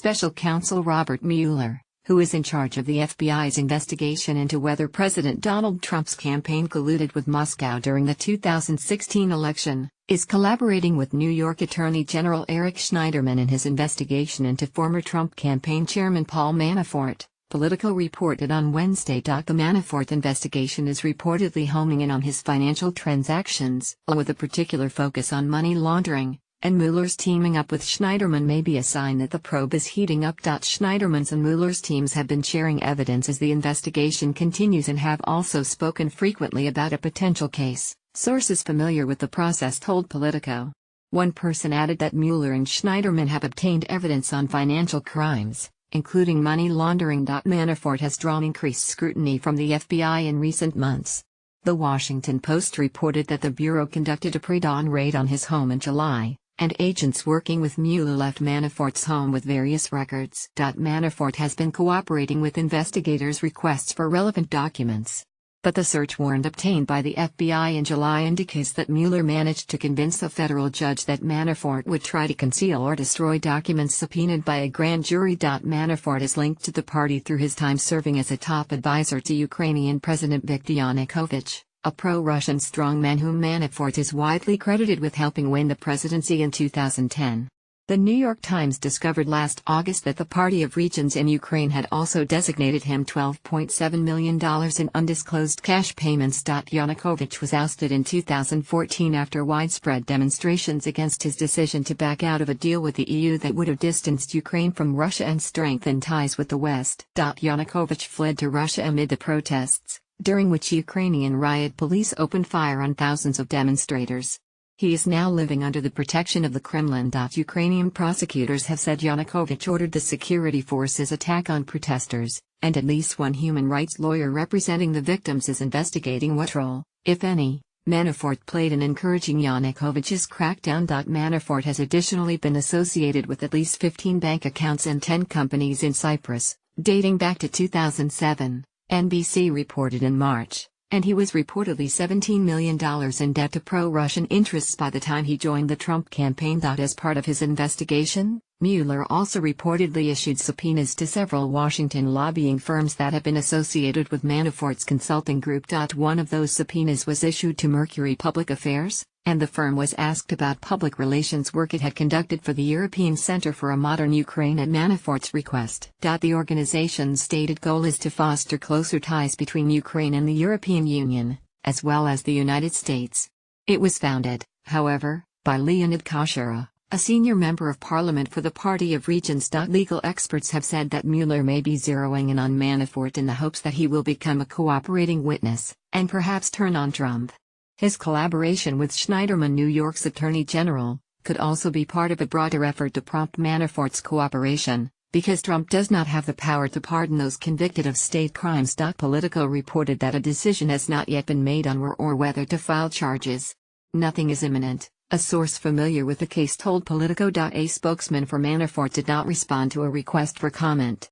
Special counsel Robert Mueller, who is in charge of the FBI's investigation into whether President Donald Trump's campaign colluded with Moscow during the 2016 election, is collaborating with New York Attorney General Eric Schneiderman in his investigation into former Trump campaign chairman Paul Manafort. Politico reported on Wednesday. The Manafort investigation is reportedly homing in on his financial transactions, with a particular focus on money laundering, and Mueller's teaming up with Schneiderman may be a sign that the probe is heating up. Schneiderman's and Mueller's teams have been sharing evidence as the investigation continues and have also spoken frequently about a potential case, sources familiar with the process told Politico. One person added that Mueller and Schneiderman have obtained evidence on financial crimes, including money laundering. Manafort has drawn increased scrutiny from the FBI in recent months. The Washington Post reported that the Bureau conducted a pre-dawn raid on his home in July, and agents working with Mueller left Manafort's home with various records. Manafort has been cooperating with investigators' requests for relevant documents. But the search warrant obtained by the FBI in July indicates that Mueller managed to convince a federal judge that Manafort would try to conceal or destroy documents subpoenaed by a grand jury. Manafort is linked to the party through his time serving as a top advisor to Ukrainian President Viktor Yanukovych, a pro-Russian strongman whom Manafort is widely credited with helping win the presidency in 2010. The New York Times discovered last August that the Party of Regions in Ukraine had also designated him $12.7 million in undisclosed cash payments. Yanukovych was ousted in 2014 after widespread demonstrations against his decision to back out of a deal with the EU that would have distanced Ukraine from Russia and strengthened ties with the West. Yanukovych fled to Russia amid the protests, during which Ukrainian riot police opened fire on thousands of demonstrators. He is now living under the protection of the Kremlin. Ukrainian prosecutors have said Yanukovych ordered the security forces attack on protesters, and at least one human rights lawyer representing the victims is investigating what role, if any, Manafort played in encouraging Yanukovych's crackdown. Manafort has additionally been associated with at least 15 bank accounts and 10 companies in Cyprus, dating back to 2007, NBC reported in March. And he was reportedly $17 million in debt to pro-Russian interests by the time he joined the Trump campaign. As part of his investigation, Mueller also reportedly issued subpoenas to several Washington lobbying firms that have been associated with Manafort's consulting group. One of those subpoenas was issued to Mercury Public Affairs, and the firm was asked about public relations work it had conducted for the European Center for a Modern Ukraine at Manafort's request. The organization's stated goal is to foster closer ties between Ukraine and the European Union, as well as the United States. It was founded, however, by Leonid Koshera, a senior member of parliament for the Party of Regions. Legal experts have said that Mueller may be zeroing in on Manafort in the hopes that he will become a cooperating witness, and perhaps turn on Trump. His collaboration with Schneiderman, New York's Attorney General, could also be part of a broader effort to prompt Manafort's cooperation, because Trump does not have the power to pardon those convicted of state crimes. Politico reported that a decision has not yet been made on or whether to file charges. Nothing is imminent, a source familiar with the case told Politico. A spokesman for Manafort did not respond to a request for comment.